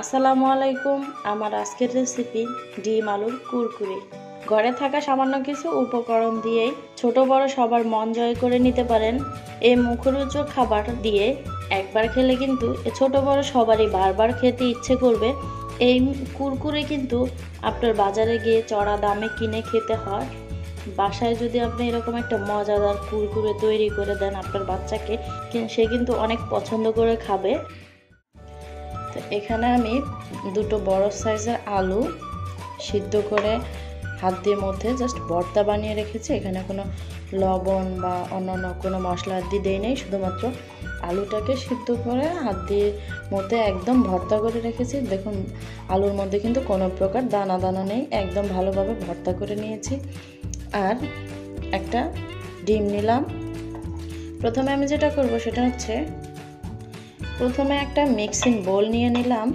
আসসালামু আলাইকুম। আমার আজকের রেসিপি ডিম আলুর কুরকুরে। ঘরে থাকা সামান্য কিছু উপকরণ দিয়েই ছোট বড় সবার মন জয় করে নিতে পারেন। এই মুখরোচক খাবার দিয়ে একবার খেলে কিন্তু ছোট বড় সবারই বারবার খেতে ইচ্ছে করবে। এই কুরকুরে কিন্তু আপনার বাজারে গিয়ে চড়া দামে কিনে খেতে হয়। বাসায় যদি আপনি এরকম একটা মজাদার কুরকুরে তৈরি করে দেন আপনার বাচ্চাকে, সে কিন্তু অনেক পছন্দ করে খাবে। তো এখানে আমি দুটো বড় সাইজের আলু সিদ্ধ করে হাত দিয়ে মধ্যে জাস্ট ভর্তা বানিয়ে রেখেছি। এখানে কোনো লবণ বা অন্যান্য কোনো মশলা দিয়ে দেই নেই, শুধুমাত্র আলুটাকে সিদ্ধ করে হাত দিয়ে মধ্যে একদম ভর্তা করে রেখেছি। দেখুন আলুর মধ্যে কিন্তু কোনো প্রকার দানা দানা নেই, একদম ভালোভাবে ভর্তা করে নিয়েছি। আর একটা ডিম নিলাম। প্রথমে আমি যেটা করব সেটা হচ্ছে প্রথমে একটা মিক্সিং বোল নিয়ে নিলাম।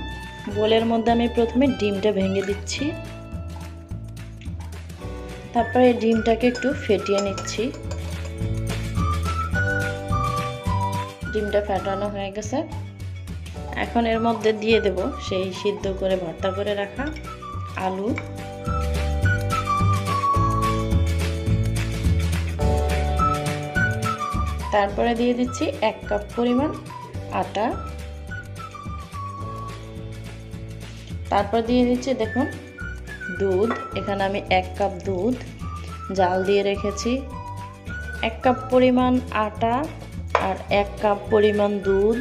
বোলের মধ্যে আমি প্রথমে ডিমটা ভেঙে দিচ্ছি, তারপরে ডিমটাকে একটু ফেটিয়ে নিচ্ছি। ডিমটা ফেটানো হয়ে গেছে, এখন এর মধ্যে দিয়ে দেব সেই সিদ্ধ করে ভর্তা করে রাখা আলু। তারপরে দিয়ে দিচ্ছি 1 কাপ পরিমাণ আটা। তারপর দিয়ে দিচ্ছি দেখুন দুধ। এখানে আমি 1 কাপ দুধ জাল দিয়ে রেখেছি। 1 কাপ পরিমাণ আটা আর 1 কাপ পরিমাণ দুধ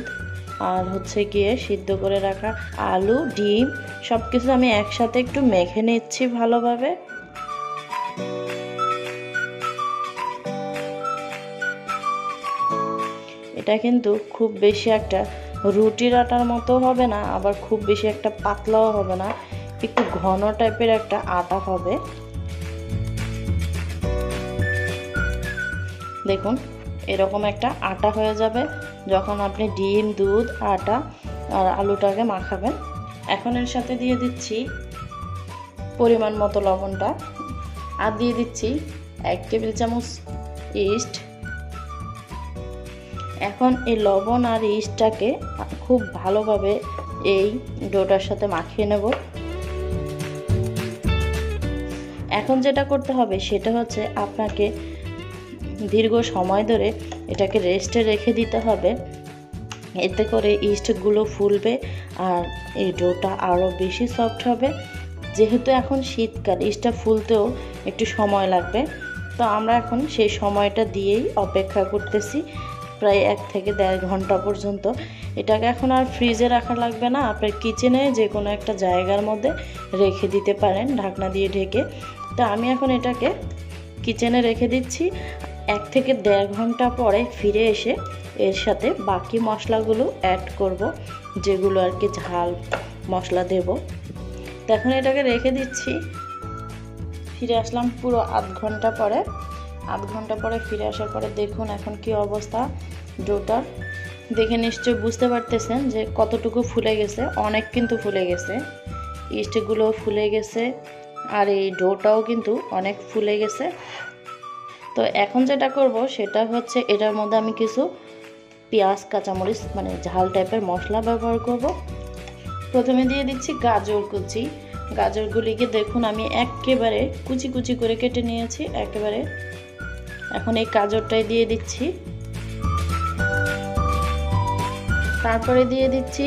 আর হচ্ছে গিয়ে সিদ্ধ করে রাখা আলু, ডিম সব কিছু আমি একসাথে একটু মেখে নিচ্ছি ভালোভাবে। এটা কিন্তু খুব বেশি একটা রুটির আটার মতো হবে না, আবার খুব বেশি একটা পাতলাও হবে না, একটু ঘন টাইপের একটা আটা হবে। দেখুন এরকম একটা আটা হয়ে যাবে যখন আপনি ডিম, দুধ, আটা আর আলুটাকে মাখাবেন। এখন এর সাথে দিয়ে দিচ্ছি পরিমাণ মতো লবণটা, আর দিয়ে দিচ্ছি 1 টেবিল চামচ ইস্ট। এখন এই লবণ আর ইস্টটাকে খুব ভালোভাবে এই ডোটার সাথে মাখিয়ে নেব। এখন যেটা করতে হবে সেটা হচ্ছে আপনাকে দীর্ঘ সময় ধরে এটাকে রেস্টে রেখে দিতে হবে, এতে করে ইস্টগুলো ফুলবে আর এই ডোটা আরও বেশি সফট হবে। যেহেতু এখন শীতকাল, ইস্টটা ফুলতেও একটু সময় লাগবে, তো আমরা এখন সেই সময়টা দিয়েই অপেক্ষা করতেছি প্রায় 1 থেকে 1.5 ঘন্টা পর্যন্ত। এটাকে এখন আর ফ্রিজে রাখা লাগবে না, আপনার কিচেনে যে কোনো একটা জায়গার মধ্যে রেখে দিতে পারেন ঢাকনা দিয়ে ঢেকে। তো আমি এখন এটাকে কিচেনে রেখে দিচ্ছি। 1 থেকে 1.5 ঘন্টা পরে ফিরে এসে এর সাথে বাকি মশলাগুলো অ্যাড করব, যেগুলো আর কি ঝাল মশলা দেব। তো এখন এটাকে রেখে দিচ্ছি। ফিরে আসলাম পুরো আধ ঘন্টা পরে। আধ ঘন্টা পরে ফিরে আসার পরে দেখুন এখন কি অবস্থা ডোটার। দেখে নিশ্চয়ই বুঝতে পারতেছেন যে কতটুকু ফুলে গেছে, অনেক কিন্তু ফুলে গেছে, ইস্টগুলো ফুলে গেছে আর এই ডোটাও কিন্তু অনেক ফুলে গেছে। তো এখন যেটা করব সেটা হচ্ছে এটার মধ্যে আমি কিছু পেঁয়াজ, কাঁচামরিচ মানে ঝাল টাইপের মশলা ব্যবহার করব। প্রথমে দিয়ে দিচ্ছি গাজর কুচি। গাজরগুলিকে দেখুন আমি একেবারে কুচি কুচি করে কেটে নিয়েছি একেবারে। এখন এই গাজরটাই দিয়ে দিচ্ছি। তারপরে দিয়ে দিচ্ছি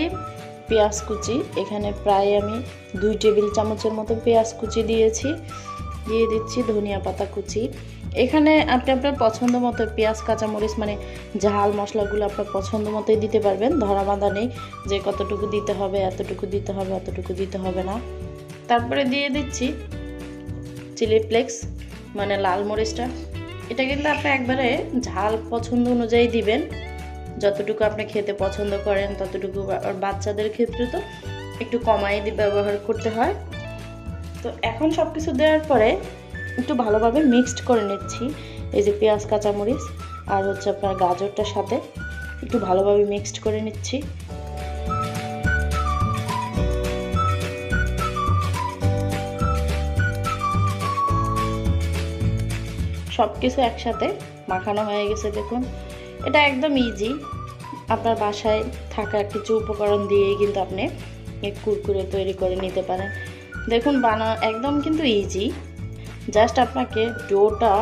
পেঁয়াজ কুচি। এখানে প্রায় আমি 2 টেবিল চামচের মতো পেঁয়াজ কুচি দিয়েছি। দিয়ে দিচ্ছি ধনিয়া পাতা কুচি। এখানে আপনি আপনার পছন্দ মতো পেঁয়াজ, কাঁচামরিচ মানে ঝাল মশলাগুলো আপনার পছন্দ মতোই দিতে পারবেন, ধরা বাঁধা নেই যে কতটুকু দিতে হবে, এতটুকু দিতে হবে, অতটুকু দিতে হবে না। তারপরে দিয়ে দিচ্ছি চিলি ফ্লেক্স মানে লাল মরিচটা। এটা কিন্তু আপনি একবারে ঝাল পছন্দ অনুযায়ী দিবেন, যতটুকু আপনি খেতে পছন্দ করেন ততটুকু। আর বাচ্চাদের ক্ষেত্রে তো একটু কমাই ব্যবহার করতে হয়। তো এখন সব কিছু দেওয়ার পরে একটু ভালোভাবে মিক্সড করে নিচ্ছি। এই যে পেঁয়াজ, কাঁচামরিচ আর হচ্ছে আপনার গাজরটার সাথে একটু ভালোভাবে মিক্সড করে নিচ্ছি। সব কিছু একসাথে মাখানো হয়ে গেছে। দেখুন এটা একদম ইজি, আপনার বাসায় থাকা কিছু উপকরণ দিয়েই কিন্তু আপনি এই কুরকুরে তৈরি করে নিতে পারেন। দেখুন একদম কিন্তু ইজি, জাস্ট আপনাকে ডোটা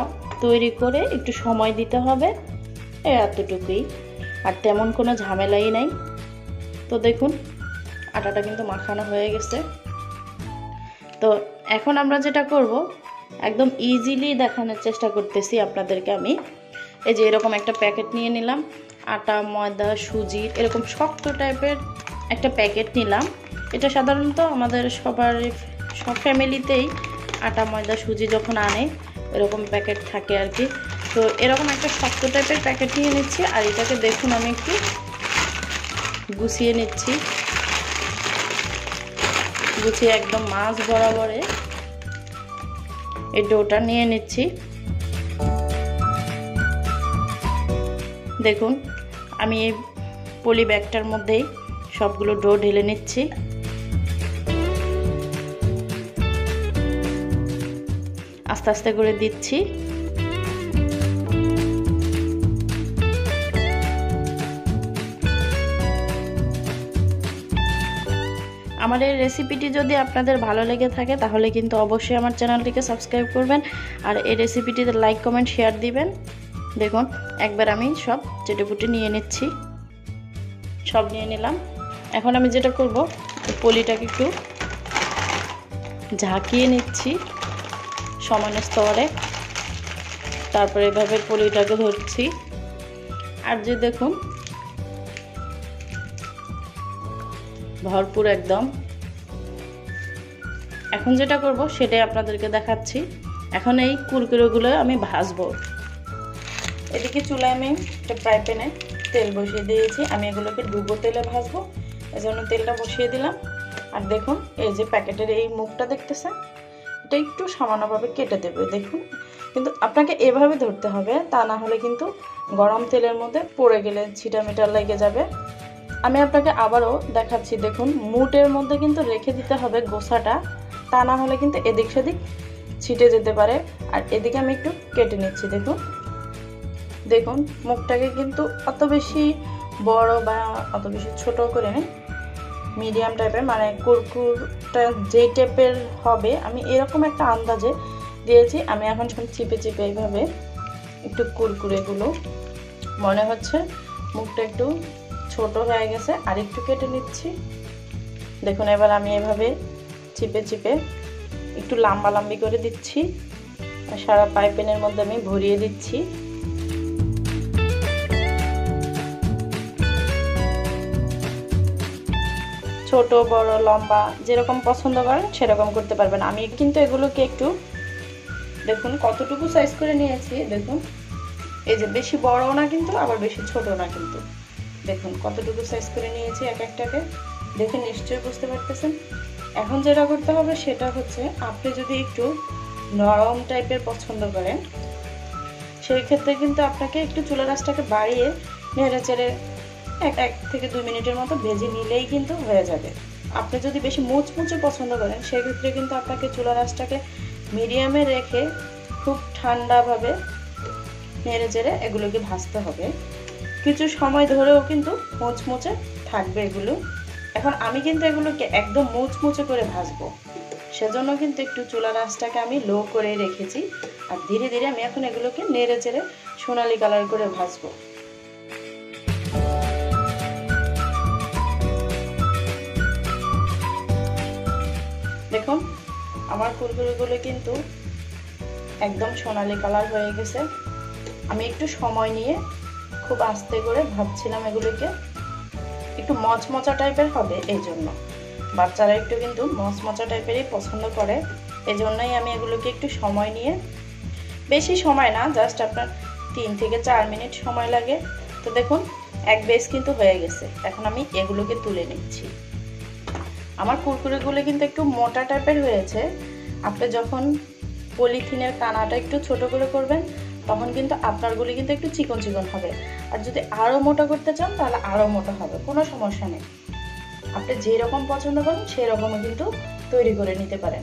তৈরি করে একটু সময় দিতে হবে, এতটুকুই, আর তেমন কোনো ঝামেলাই নাই। তো দেখুন আটাটা কিন্তু মাখানো হয়ে গেছে। তো এখন আমরা যেটা করব, একদম ইজিলি দেখানোর চেষ্টা করতেছি আপনাদেরকে আমি। এই যে এরকম একটা প্যাকেট নিয়ে নিলাম, আটা, ময়দা, সুজির এরকম শক্ত টাইপের একটা প্যাকেট নিলাম। এটা সাধারণত আমাদের সব ফ্যামিলিতেই আটা, ময়দা, সুজি যখন আনে এরকম প্যাকেট থাকে আর কি। তো এরকম একটা শক্ত টাইপের প্যাকেট নিয়ে নিচ্ছি, আর এটাকে দেখুন আমি একটু গুছিয়ে নিচ্ছি। গুছিয়ে একদম মাছ বরাবরে এই ডোটা নিয়ে নিচ্ছি। দেখুন আমি এই পলি ব্যাগটার মধ্যেই সবগুলো ডো ঢেলে নিচ্ছি। আস্তে আস্তে করে দিচ্ছি। আমার এই রেসিপিটি যদি আপনাদের ভালো লেগে থাকে তাহলে কিন্তু অবশ্যই আমার চ্যানেলটিকে সাবস্ক্রাইব করবেন, আর এই রেসিপিটিতে লাইক, কমেন্ট, শেয়ার দিবেন। দেখুন একবার আমি সব চেটেপুটে নিয়ে নিচ্ছি, সব নিয়ে নিলাম। এখন আমি যেটা করব, পলিটাকে একটু ঝাঁকিয়ে নিচ্ছি সমান স্তরে, তারপরে এভাবে পলিটাকে ধরছি। আর যে দেখুন ভরপুর একদম। এখন যেটা করব সেটাই আপনাদেরকে দেখাচ্ছি। এখন এই কুরকুরেগুলো আমি ভাজবো। এদিকে চুলায় আমি একটা ফ্রাই প্যানে তেল বসিয়ে দিয়েছি, আমি এগুলোকে ডুবো তেলে ভাজবো, এজন্য তেলটা বসিয়ে দিলাম। আর দেখুন এই যে প্যাকেটের এই মুখটা দেখতেছেন, এটা একটু সামান্যভাবে কেটে দেবে। দেখুন কিন্তু আপনাকে এভাবে ধরতে হবে, তা না হলে কিন্তু গরম তেলের মধ্যে পড়ে গেলে ছিটামিটা লেগে যাবে। আমি আপনাকে আবারও দেখাচ্ছি। দেখুন মুটের মধ্যে কিন্তু রেখে দিতে হবে গোছাটা, তা না হলে কিন্তু এদিক সেদিক ছিটে যেতে পারে। আর এদিকে আমি একটু কেটে নিচ্ছি। দেখুন দেখুন মুখটাকে কিন্তু অত বেশি বড় বা অত বেশি ছোট করে নেই, মিডিয়াম টাইপের, মানে কুরকুরটা যেই টাইপের হবে আমি এরকম একটা আন্দাজে দিয়েছি। আমি এখন চিপে চিপে এইভাবে একটু কুরকুরেগুলো মনে হচ্ছে মুখটা একটু ছোট হয়ে গেছে, আর একটু কেটে নিচ্ছি। দেখুন এবার আমি এভাবে চিপে চিপে একটু লম্বা লম্বি করে দিচ্ছি, আর সারা পাইপেনের মধ্যে আমি ভরিয়ে দিচ্ছি। ছোট বড় লম্বা যেরকম পছন্দ করেন সেরকম করতে পারবেন। আমি কিন্তু এগুলোকে একটু দেখুন কতটুকু সাইজ করে নিয়েছি। দেখুন এই যে বেশি বড়ও না কিন্তু আবার বেশি ছোট না কিন্তু, দেখুন কতটুকু সাইজ করে নিয়েছি এক একটাকে, দেখে নিশ্চয়ই বুঝতে পারতেছেন। এখন যেটা করতে হবে সেটা হচ্ছে, আপনি যদি একটু নরম টাইপের পছন্দ করেন সেই ক্ষেত্রে কিন্তু আপনাকে একটু চুলার আঁচটাকে বাড়িয়ে নেড়ে চেড়ে 1 থেকে 2 মিনিটের মতো ভেজে নিলেই কিন্তু হয়ে যাবে। আপনি যদি বেশি মুচমুচে পছন্দ করেন সেক্ষেত্রে কিন্তু আপনাকে চুলার আঁচটাকে মিডিয়ামে রেখে খুব ঠান্ডাভাবে নেড়ে চেড়ে এগুলোকে ভাজতে হবে। কিছু সময় ধরেও কিন্তু মুচমুচে থাকবে এগুলো। এখন আমি কিন্তু এগুলোকে একদম মুচমুচে করে ভাজবো, সেজন্য কিন্তু একটু চুলার আঁচটাকে আমি লো করে রেখেছি, আর ধীরে ধীরে আমি এখন এগুলোকে নেড়ে চেড়ে সোনালি কালার করে ভাজবো। দেখুন আমার কুরকুরেগুলো কিন্তু একদম সোনালি কালার হয়ে গেছে। আমি একটু সময় নিয়ে খুব আস্তে করে ভাজছিলাম, এগুলোকে একটু মচমচা টাইপের হবে, এই জন্য বাচ্চারা একটু কিন্তু মচমচা টাইপেরই পছন্দ করে, এই জন্যই আমি এগুলোকে একটু সময় নিয়ে, বেশি সময় না, জাস্ট আপনার 3 থেকে 4 মিনিট সময় লাগে। তো দেখুন এক বেশ কিন্তু হয়ে গেছে। এখন আমি এগুলোকে তুলে নিচ্ছি। আমার কুরকুরেগুলো কিন্তু একটু মোটা টাইপের হয়েছে। আপনি যখন পলিথিনের কানাটা একটু ছোট করে করবেন তখন কিন্তু আপনারগুলি কিন্তু একটু চিকন চিকন হবে, আর যদি আরও মোটা করতে চান তাহলে আরও মোটা হবে, কোনো সমস্যা নেই। আপনি যেরকম পছন্দ করেন সেই রকমও কিন্তু তৈরি করে নিতে পারেন।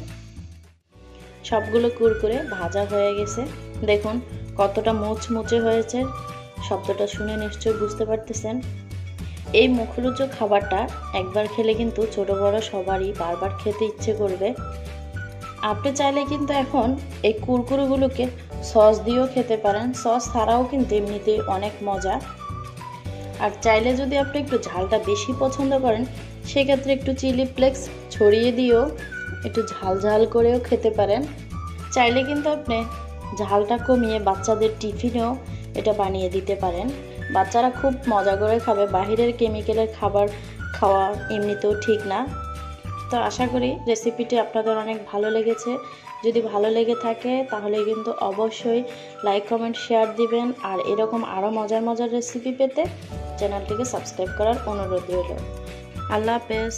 সবগুলো কুরকুরে ভাজা হয়ে গেছে। দেখুন কতটা মুচমুচে হয়েছে, শব্দটা শুনে নিশ্চয়ই বুঝতে পারতেছেন। এই মুখরোচক খাবারটা একবার খেলে কিন্তু ছোট বড় সবারই বারবার খেতে ইচ্ছে করবে। আপনি চাইলে কিন্তু এখন এই কুরকুরেগুলোকে সস দিয়েও খেতে পারেন, সস ছাড়াও কিন্তু এমনিতেই অনেক মজা। আর চাইলে যদি আপনি একটু ঝালটা বেশি পছন্দ করেন সেক্ষেত্রে একটু চিলি ফ্লেক্স ছড়িয়ে দিয়েও একটু ঝাল ঝাল করেও খেতে পারেন। চাইলে কিন্তু আপনি ঝালটা কমিয়ে বাচ্চাদের টিফিনেও এটা বানিয়ে দিতে পারেন, বাচ্চারা খুব মজা করে খাবে। বাহিরের কেমিক্যালের খাবার খাওয়া এমনিতেও ঠিক না। তো আশা করি রেসিপিটি আপনাদের অনেক ভালো লেগেছে। যদি ভালো লেগে থাকে তাহলে কিন্তু অবশ্যই লাইক কমেন্ট শেয়ার দিবেন। আর এরকম আরও মজার মজার রেসিপি পেতে চ্যানেলটিকে সাবস্ক্রাইব করার অনুরোধ রইল। আল্লাহ হাফেজ।